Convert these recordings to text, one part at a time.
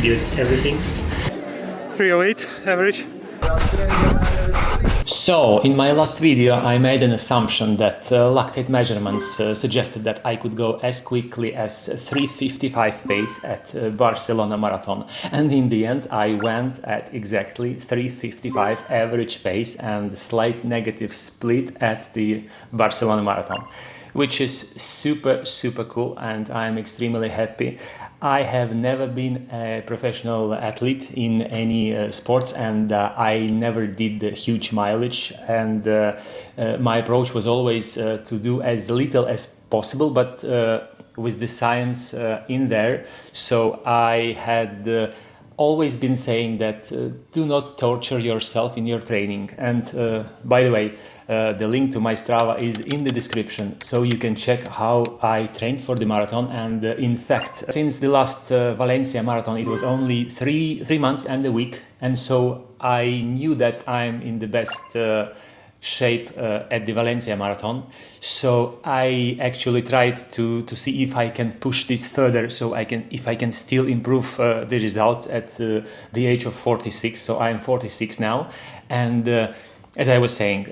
videos, everything. 308 average. So, in my last video I made an assumption that lactate measurements suggested that I could go as quickly as 3:55 pace at Barcelona Marathon, and in the end I went at exactly 3:55 average pace and slight negative split at the Barcelona Marathon, which is super cool, and I'm extremely happy. I have never been a professional athlete in any sports, and I never did huge mileage, and my approach was always to do as little as possible, but with the science in there. So I had always been saying that do not torture yourself in your training. And by the way, the link to my Strava is in the description, so you can check how I trained for the marathon. And in fact, since the last Valencia marathon, it was only three months and a week, and so I knew that I'm in the best shape at the Valencia marathon. So I actually tried to see if I can push this further, so if I can still improve the results at the age of 46. So I'm 46 now, and as I was saying,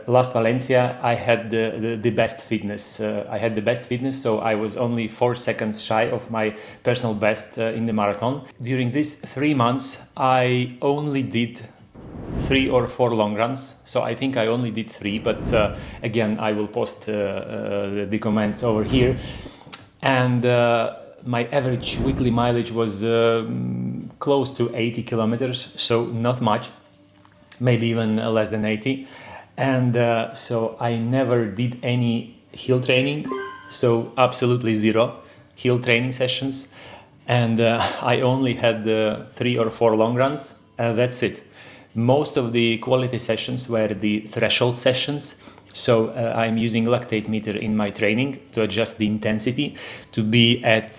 last Valencia I had the best fitness. I had the best fitness, so I was only 4 seconds shy of my personal best in the marathon. During these 3 months I only did 3 or 4 long runs, so I think I only did 3, but again I will post the comments over here. And my average weekly mileage was close to 80 kilometers, so not much, maybe even less than 80. And so I never did any hill training, so absolutely zero hill training sessions, and I only had 3 or 4 long runs, that's it. Most of the quality sessions were the threshold sessions, so I'm using lactate meter in my training to adjust the intensity to be at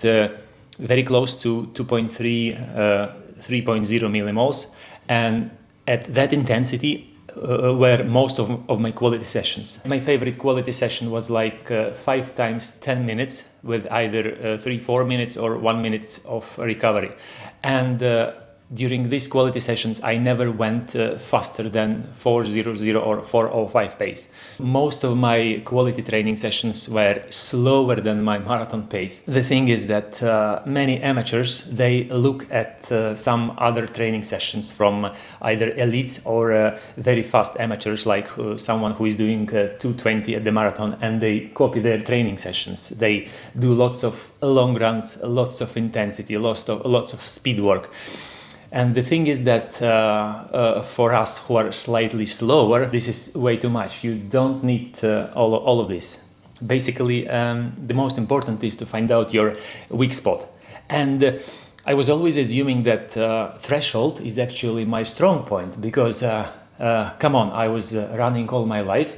very close to 2.3, 3.0 millimoles, and at that intensity were most of my quality sessions. My favorite quality session was like 5 times 10 minutes with either 3-4 minutes or 1 minute of recovery. And during these quality sessions I never went faster than 4:00 or 4:05 pace. Most of my quality training sessions were slower than my marathon pace. The thing is that many amateurs, they look at some other training sessions from either elites or very fast amateurs, like someone who is doing 2:20 at the marathon, and they copy their training sessions. They do lots of long runs, lots of intensity, lots of speed work. And the thing is that for us who are slightly slower, this is way too much. You don't need all of this. Basically, the most important is to find out your weak spot. And I was always assuming that threshold is actually my strong point, because come on, I was running all my life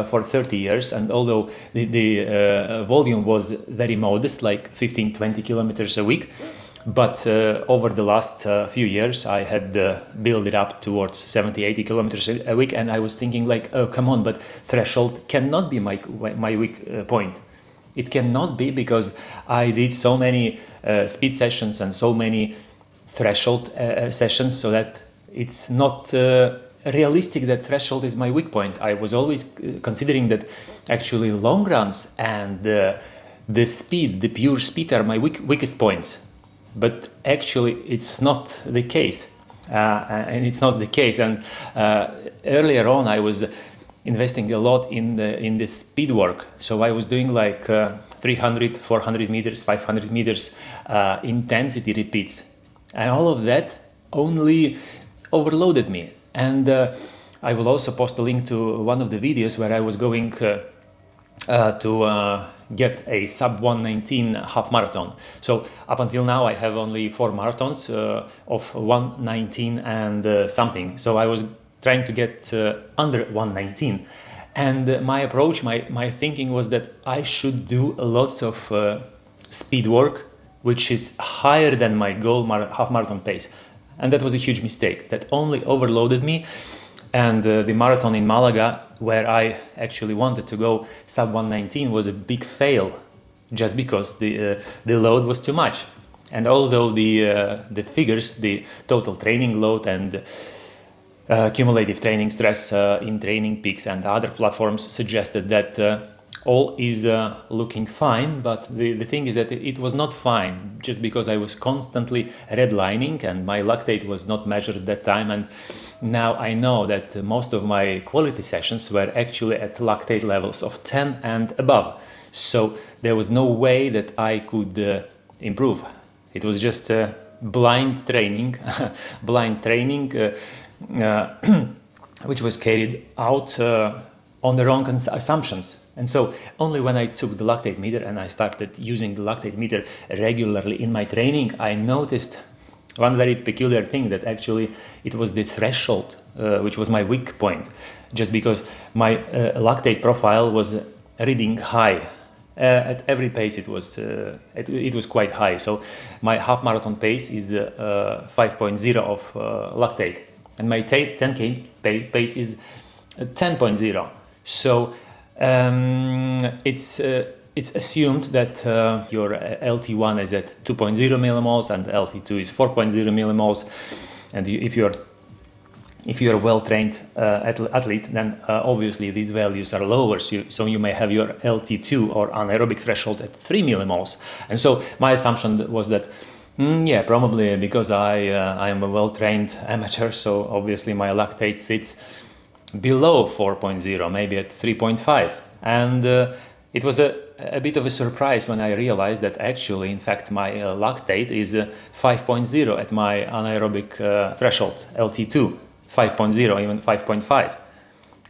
for 30 years, and although the volume was very modest, like 15-20 kilometers a week, but over the last few years I had built it up towards 70-80 kilometers a week, and I was thinking like, oh come on, but threshold cannot be my weak point. It cannot be, because I did so many speed sessions and so many threshold sessions, so that it's not realistic that threshold is my weak point. I was always considering that actually long runs and the speed, the pure speed, are my weakest points. But actually it's not the case, and it's not the case. And earlier on I was investing a lot in the speed work, so I was doing like 300, 400 meters, 500 meters intensity repeats, and all of that only overloaded me. And I will also post a link to one of the videos where I was going to get a sub 1:19 half marathon. So up until now I have only 4 marathons of 1:19 and something. So I was trying to get under 1:19, and my approach, my thinking was that I should do lots of speed work, which is higher than my goal half marathon pace. And that was a huge mistake. That only overloaded me. And the marathon in Malaga, where I actually wanted to go sub 1:19, was a big fail, just because the load was too much. And although the figures, the total training load and cumulative training stress in Training Peaks and other platforms suggested that all is looking fine, but the thing is that it was not fine just because I was constantly redlining and my lactate was not measured at that time. And now I know that most of my quality sessions were actually at lactate levels of 10 and above. So there was no way that I could improve. It was just blind training, which was carried out on the wrong assumptions. And so only when I took the lactate meter and I started using the lactate meter regularly in my training, I noticed one very peculiar thing, that actually it was the threshold which was my weak point, just because my lactate profile was reading high. At every pace it was quite high. So my half marathon pace is 5.0 of lactate, and my 10k pace is 10.0. So it's assumed that your LT1 is at 2.0 millimoles and LT2 is 4.0 millimoles, and if you're a well-trained athlete, then obviously these values are lower. So you may have your LT2 or anaerobic threshold at 3 millimoles. And so my assumption was that, probably because I am a well-trained amateur, so obviously my lactate sits below 4.0, maybe at 3.5. And it was a bit of a surprise when I realized that actually, in fact, my lactate is 5.0 at my anaerobic threshold, LT2. 5.0, even 5.5.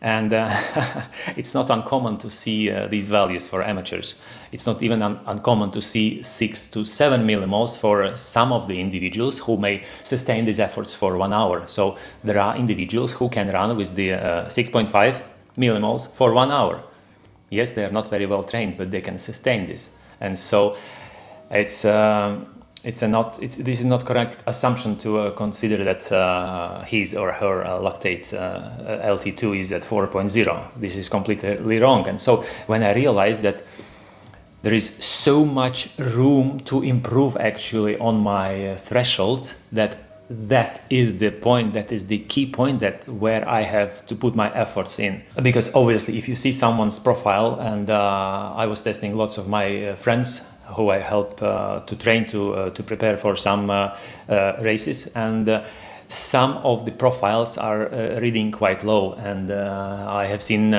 And it's not uncommon to see these values for amateurs. It's not even uncommon to see 6 to 7 millimoles for some of the individuals who may sustain these efforts for 1 hour. So there are individuals who can run with the 6.5 millimoles for 1 hour. Yes, they are not very well trained, but they can sustain this. And so this is not correct assumption to consider that his or her lactate LT2 is at 4.0. This is completely wrong. And so when I realized that there is so much room to improve actually on my thresholds, that is the point, that is the key point where I have to put my efforts in. Because obviously if you see someone's profile, and I was testing lots of my friends who I help to train to prepare for some races, and some of the profiles are reading quite low, and I have seen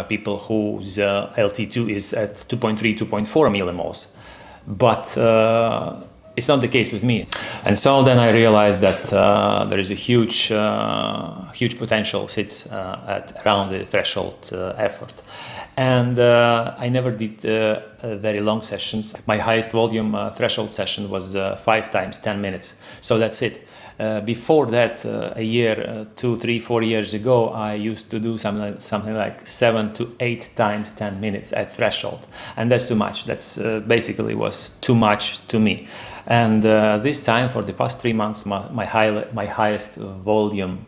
people whose LT2 is at 2.3, 2.4 millimoles, but it's not the case with me. And so then I realized that there is a huge potential sits at around the threshold effort. And I never did very long sessions. My highest volume threshold session was 5 times 10 minutes. So that's it. Before that, a year, 2, 3, 4 years ago, I used to do something like 7 to 8 times 10 minutes at threshold. And that's too much. That's basically was too much to me. And this time, for the past 3 months, my highest volume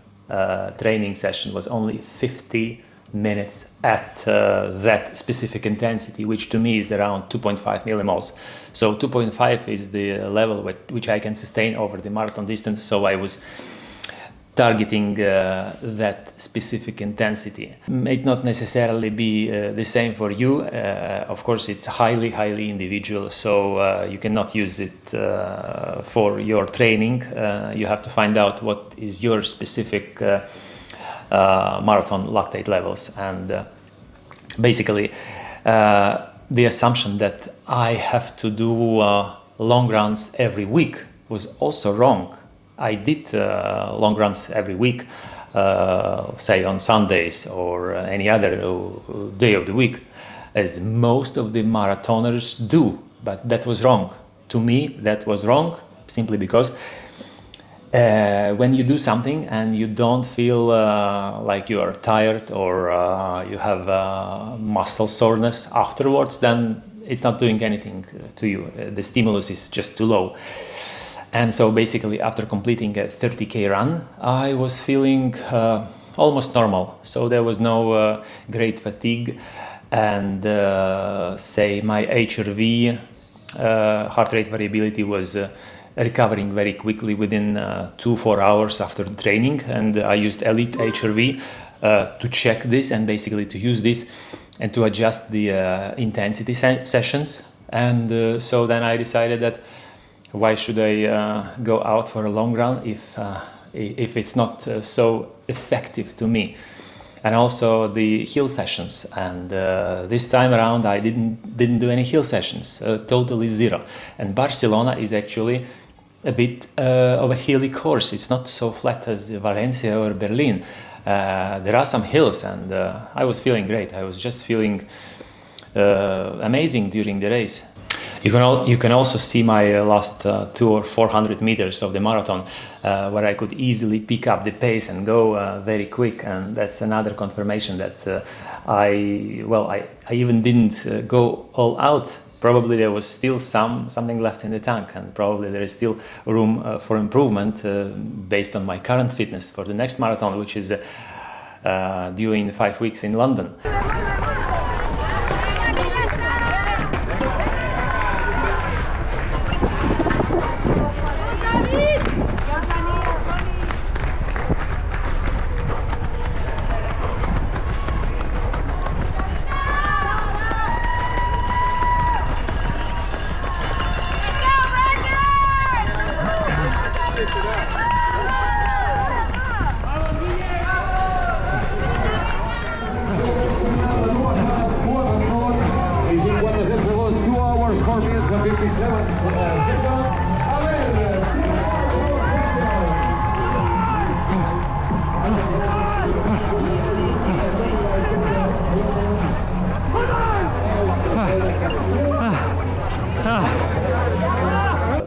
training session was only 50 minutes at that specific intensity, which to me is around 2.5 millimoles. So 2.5 is the level which I can sustain over the marathon distance. So I was targeting that specific intensity. It may not necessarily be the same for you. Of course, it's highly individual, so you cannot use it for your training. You have to find out what is your specific marathon lactate levels, and basically the assumption that I have to do long runs every week was also wrong. I did long runs every week, say on Sundays or any other day of the week, as most of the marathoners do, but that was wrong. To me, that was wrong simply because when you do something and you don't feel like you are tired or you have muscle soreness afterwards, then it's not doing anything to you. The stimulus is just too low. And so basically after completing a 30k run, I was feeling almost normal. So there was no great fatigue, and say my HRV heart rate variability was recovering very quickly within 2-4 hours after the training, and I used Elite HRV to check this and basically to use this and to adjust the intensity sessions. And so then I decided that why should I go out for a long run if it's not so effective to me. And also the hill sessions, and this time around I didn't do any hill sessions, totally zero. And Barcelona is actually a bit of a hilly course. It's not so flat as Valencia or Berlin. There are some hills, and I was feeling great. I was just feeling amazing during the race. You can also see my last 200 or 400 meters of the marathon, where I could easily pick up the pace and go very quick, and that's another confirmation that I even didn't go all out. Probably there was still something left in the tank, and probably there is still room for improvement based on my current fitness for the next marathon, which is due in 5 weeks in London.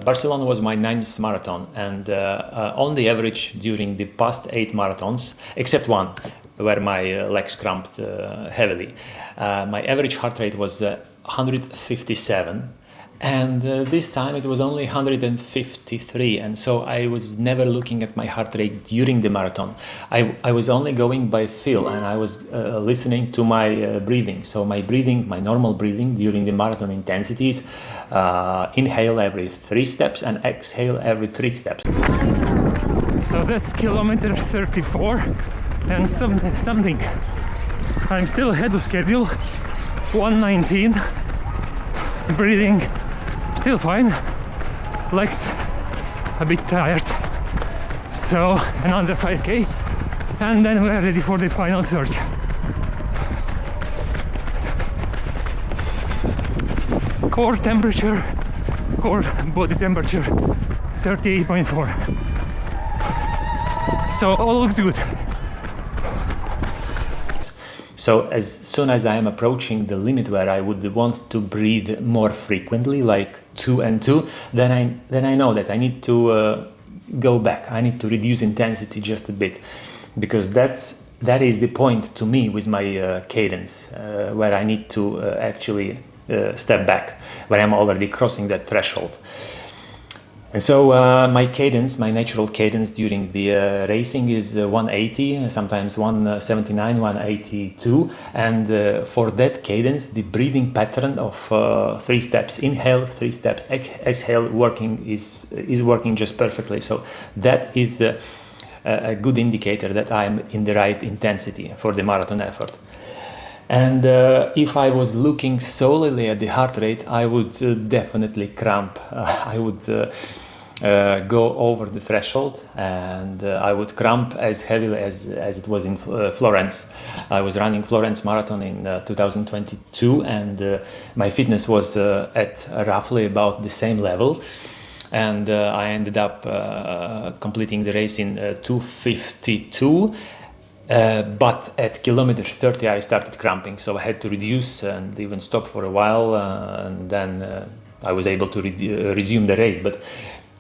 Barcelona was my 9th marathon, and on the average during the past 8 marathons, except one where my legs cramped heavily, my average heart rate was 157, and this time it was only 153, and so I was never looking at my heart rate during the marathon. I was only going by feel, and I was listening to my breathing. So my normal breathing during the marathon intensities, inhale every 3 steps and exhale every 3 steps. So that's kilometer 34 and something. I'm still ahead of schedule, 119, breathing still fine, legs a bit tired. So another 5k and then we're ready for the final surge. Core body temperature 38.4. So all looks good. So as soon as I am approaching the limit where I would want to breathe more frequently, like 2 and 2, then I know that I need to go back. I need to reduce intensity just a bit, because that is the point to me with my cadence, where I need to actually step back, where I'm already crossing that threshold. And so my natural cadence during the racing is 180, sometimes 179, 182. And for that cadence, the breathing pattern of 3 steps inhale, 3 steps exhale is working just perfectly. So that is a good indicator that I'm in the right intensity for the marathon effort. And if I was looking solely at the heart rate, I would definitely cramp. I would go over the threshold, and I would cramp as heavily as it was in Florence. I was running Florence Marathon in 2022, and my fitness was at roughly about the same level. And I ended up completing the race in 2:52. But at kilometer 30 I started cramping, so I had to reduce and even stop for a while, and then I was able to resume the race, but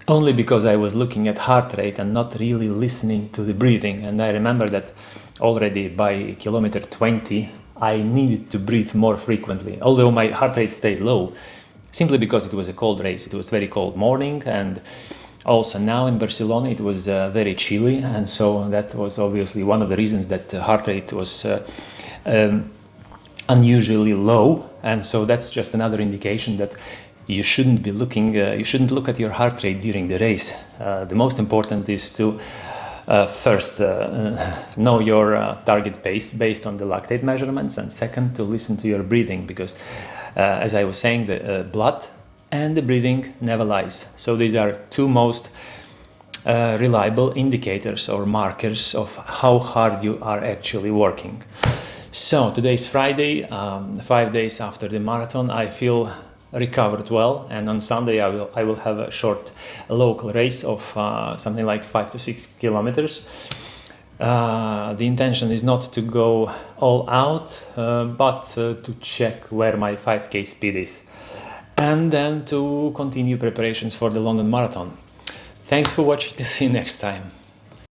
only because I was looking at heart rate and not really listening to the breathing. And I remember that already by kilometer 20 I needed to breathe more frequently, although my heart rate stayed low, simply because it was a cold race. It was very cold morning, and also now in Barcelona it was very chilly, and so that was obviously one of the reasons that the heart rate was unusually low. And so that's just another indication that you shouldn't look at your heart rate during the race. The most important is to first know your target pace based on the lactate measurements, and second, to listen to your breathing, because as I was saying, the blood and the breathing never lies. So these are two most reliable indicators or markers of how hard you are actually working. So today's Friday, 5 days after the marathon. I feel recovered well, and on Sunday I will have a short local race of something like 5 to 6 kilometers. The intention is not to go all out, but to check where my 5k speed is, and then to continue preparations for the London Marathon. Thanks for watching. See you next time.